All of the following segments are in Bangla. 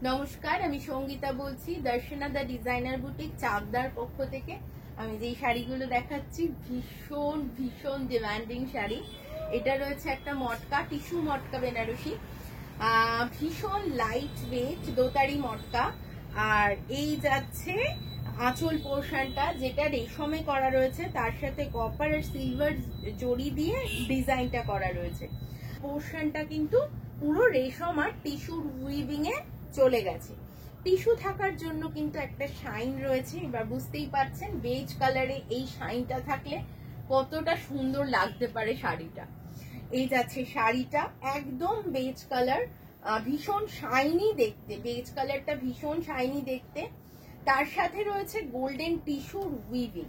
নমস্কার, আমি সঙ্গীতা বলছি দর্শনা দা ডিজাইনার বুটিক চাকদার পক্ষ থেকে। আমি যেই শাড়িগুলো দেখাচ্ছি ভীষণ ভীষণ ডিমান্ডিং শাড়ি। এটা রয়েছে একটা মটকা, টিস্যু মটকা বেনারসি, ভীষণ লাইট ওয়েট দোতারি মটকা। আর এই যাচ্ছে আঁচল পোর্শনটা, যেটা রেশমে করা রয়েছে, তার সাথে কপার আর সিলভার জড়ি দিয়ে ডিজাইনটা করা রয়েছে। পোর্শনটা কিন্তু পুরো রেশম আর টিস্যুর উইভিং এ চলে গেছে। টিস্যু থাকার জন্য কিন্তু একটা শাইন রয়েছে। এবার বুঝতেই পারছেন বেজ কালারে এই শাইনটা থাকলে কতটা সুন্দর লাগতে পারে শাড়িটা। এই যাচ্ছে শাড়িটা, একদম বেজ কালার, ভীষণ শাইনি দেখতে, বেজ কালারটা ভীষণ শাইনি দেখতে। তার সাথে রয়েছে গোল্ডেন টিস্যুর উইভিং।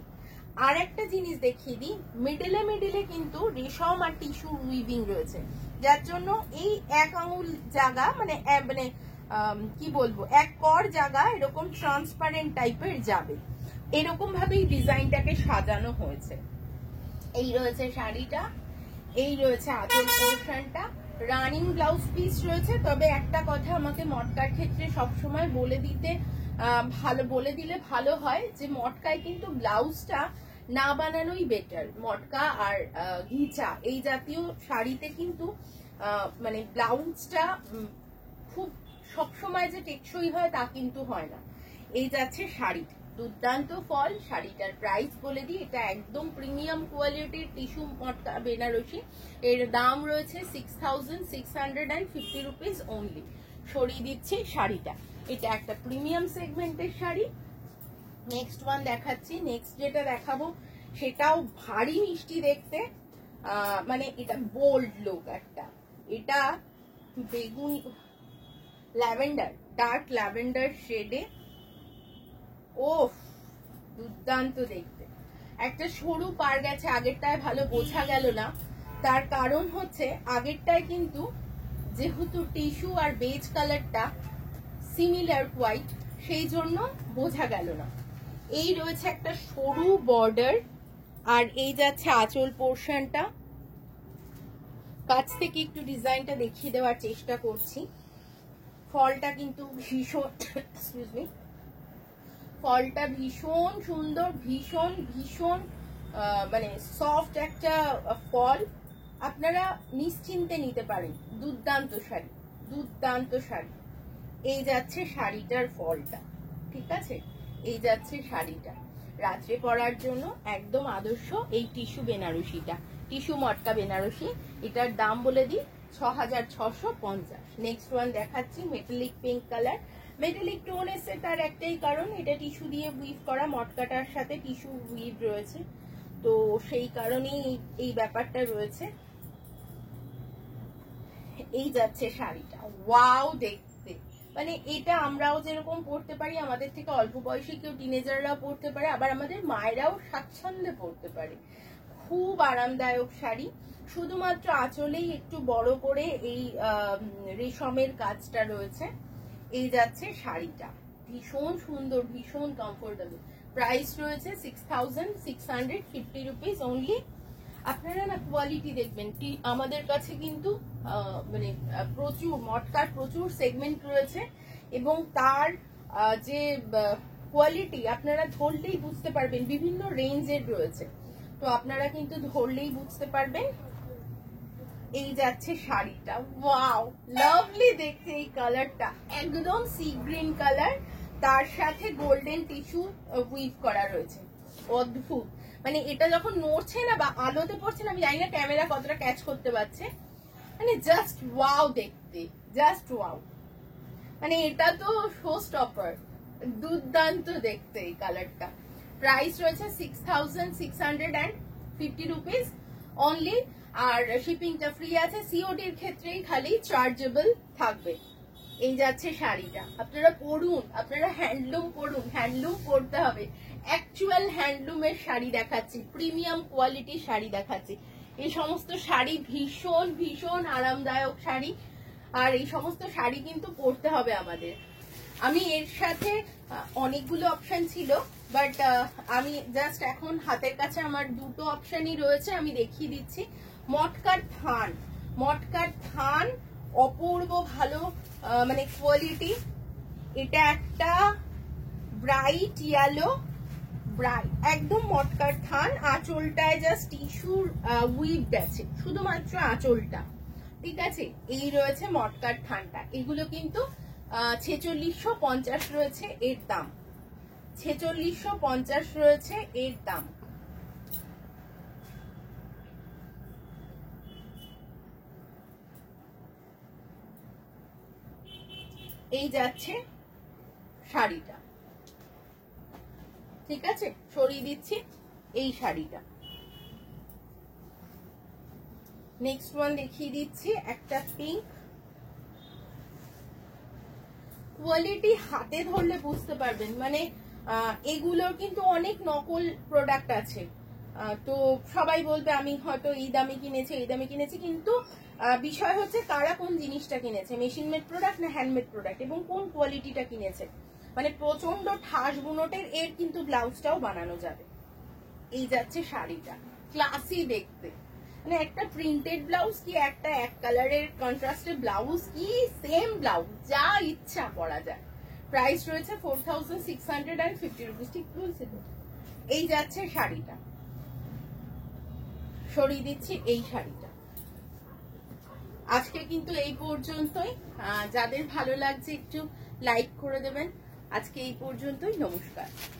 আর একটা জিনিস দেখিয়ে দিই, মিডলে মিডলে কিন্তু রেশম আর টিস্যুর উইভিং রয়েছে, যার জন্য এই এক আঙুল জায়গা মানে কি বলবো, এক কর জায়গা এরকম ট্রান্সপারেন্ট টাইপের যাবে। এরকম ভাবেই ডিজাইনটাকে সাজানো হয়েছে। এই রয়েছে শাড়িটা, এই রয়েছে আঁচল পোর্শনটা, রানিং ব্লাউজ পিস রয়েছে। তবে একটা কথা আমাকে মটকার ক্ষেত্রে সবসময় বলে দিলে ভালো হয়, যে মটকায় কিন্তু ব্লাউজটা না বানানোই বেটার। মটকা আর ঘিচা এই জাতীয় শাড়িতে কিন্তু মানে ব্লাউজটা খুব সবসময় যে টেকসই হয় তা কিন্তু হয় না। এই যাচ্ছে শাড়ি, দুর্দান্ত ফল। শাড়িটার প্রাইস বলে দিই, এটা একদম প্রিমিয়াম কোয়ালিটির টিস্যু মটকা বেনারসি। এর দাম রয়েছে 6650 রুপিস অনলি। সরিয়ে দিচ্ছি শাড়িটা, এটা একটা প্রিমিয়াম সেগমেন্টের শাড়ি। নেক্সট ওয়ান দেখাচ্ছি। নেক্সট যেটা দেখাবো সেটাও ভারী মিষ্টি দেখতে, মানে এটা বোল্ড লুক একটা। এটা বেগুন ল্যাভেন্ডার, ডার্ক ল্যাভেন্ডার শেডে, ও দুর্দান্ত দেখতে। একটা সরু পার গেছে, আগেরটায় ভালো বোঝা গেল না। তার কারণ হচ্ছে আগেরটায় কিন্তু যেহেতু টিস্যু আর বেজ কালারটা সিমিলার হোয়াইট, সেই জন্য বোঝা গেল না। এই রয়েছে একটা সরু বর্ডার, আর এই যাচ্ছে আঁচল পোর্শনটা। কাছ থেকে একটু ডিজাইনটা দেখিয়ে দেওয়ার চেষ্টা করছি। ফলটা কিন্তু ভীষণ এক্সকিউজ মি, ফলটা ভীষণ সুন্দর, ভীষণ ভীষণ মানে সফট একটা ফল। আপনারা নিশ্চিন্তে নিতে পারেন। দুর্দান্ত শাড়ি, দুর্দান্ত শাড়ি। এই যাচ্ছে শাড়িটার ফলটা, ঠিক আছে? এই যাচ্ছে শাড়িটা, রাত্রে পরার জন্য একদম আদর্শ এই টিস্যু বেনারসিটা, টিস্যু মটকা বেনারসি। এটার দাম বলে দিই 6650। নেক্সট ওয়ান দেখাচ্ছি metallic pink colour. Metallic tone এসে তার একটাই কারণ, এটা টিস্যু দিয়ে উইভ করা, মটকাটার সাথে টিস্যু উইভ রয়েছে, তো সেই কারণেই এই ব্যাপারটা রয়েছে। এই যাচ্ছে শাড়িটা, ওয়াও দেখতে, মানে এটা আমরাও যেরকম পড়তে পারি, আমাদের থেকে অল্প বয়সী কেউ টিনেজাররাও পড়তে পারে, আবার আমাদের মায়েরাও স্বাচ্ছন্দ্যে পড়তে পারে। খুব আরামদায়ক শাড়ি। শুধুমাত্র আঁচলেই একটু বড় করে এই রেশমের কাজটা রয়েছে। এই যাচ্ছে শাড়িটা, ভীষণ সুন্দর, ভীষণ কমফোর্টেবল। প্রাইস রয়েছে 6650 রুপিস অনলি। আপনারা না কোয়ালিটি দেখবেন, আমাদের কাছে কিন্তু মানে প্রচুর মটকার প্রচুর সেগমেন্ট রয়েছে, এবং তার যে কোয়ালিটি আপনারা ধরলেই বুঝতে পারবেন, বিভিন্ন রেঞ্জের রয়েছে, তো আপনারা কিন্তু ধরলেই বুঝতে পারবেন। এই যাচ্ছে শাড়িটা, ওয়াও লাভলি দেখতে এই কালারটা, একদম সি গ্রিন কালার, তার সাথে গোল্ডেন টিস্যু উইভ করা রয়েছে। অদ্ভুত, মানে এটা যখন নড়ছে না বা আলোতে পড়ছে না, আমি জানি না ক্যামেরা কতটা ক্যাচ করতে পারছে, মানে জাস্ট ওয়াও দেখতে, জাস্ট ওয়াও। মানে এটা তো শো স্টপার, দুর্দান্ত দেখতে এই কালারটা। প্রাইস রয়েছে 6650 রুপিস অনলি, আর শিপিংটা ফ্রি আছে। সিওডির ক্ষেত্রেই খালি চার্জেবল থাকবে। এই যাচ্ছে শাড়িটা, আপনারা পরুন, আপনারা হ্যান্ডলুম পরুন, হ্যান্ডলুম পরতে হবে। অ্যাকচুয়াল হ্যান্ডলুমের শাড়ি দেখাচ্ছি, প্রিমিয়াম কোয়ালিটির শাড়ি দেখাচ্ছি। এই সমস্ত শাড়ি ভীষণ ভীষণ আরামদায়ক শাড়ি, আর এই সমস্ত শাড়ি কিন্তু পরতে হবে আমাদের। আমি এর সাথে অনেকগুলো অপশন ছিল, বাট আমি জাস্ট এখন হাতের কাছে আমার দুটো অপশনই রয়েছে, আমি দেখিয়ে দিচ্ছি। মটকার থান, মটকার থান অপূর্ব ভালো, মানে কোয়ালিটি, এটা একটা ব্রাইট ইয়েলো, ব্রাইট একদম মটকার থান, আঁচলটায় জাস্ট টিস্যুর উইভড আছে, শুধুমাত্র আঁচলটা, ঠিক আছে। এই রয়েছে মটকার থানটা। এগুলো কিন্তু 4650 রয়েছে এর দাম, 4650 রয়েছে এর দাম। এই যাচ্ছে শাড়িটা, ঠিক আছে, সরিয়ে দিচ্ছি এই শাড়িটা। নেক্সট ওয়ান দেখিয়ে দিচ্ছি, একটা পিঙ্ক, কোয়ালিটি হাতে ধরলে বুঝতে পারবেন, মানে এগুলোর কিন্তু অনেক নকল প্রোডাক্ট আছে। তো সবাই বলবে আমি হয়তো এই দামে কিনেছি এই দামে কিনেছি, কিন্তু বিষয় হচ্ছে কারা কোন জিনিসটা কিনেছে, মেশিন মেড প্রোডাক্ট না হ্যান্ডমেড প্রোডাক্ট, এবং কোন কোয়ালিটিটা কিনেছে। মানে প্রচন্ড ঠাস বুনটের এর কিন্তু ব্লাউজটাও বানানো যাবে। এই যাচ্ছে শাড়িটা, ক্লাসি দেখতে, মানে একটা প্রিন্টেড ব্লাউজ কি একটা এক কালারের কন্ট্রাস্টের ব্লাউজ কি সেম ব্লাউজ, যা ইচ্ছা পরা যায়। প্রাইস রয়েছে 4650 রুপিস, ঠিক বলছে তো। এই যাচ্ছে শাড়িটা, সরিয়ে দিচ্ছি এই শাড়িটা। আজকে কিন্তু এই পর্যন্তই, যাদের ভালো লাগছে একটু লাইক করে দেবেন। আজকে এই পর্যন্তই, নমস্কার।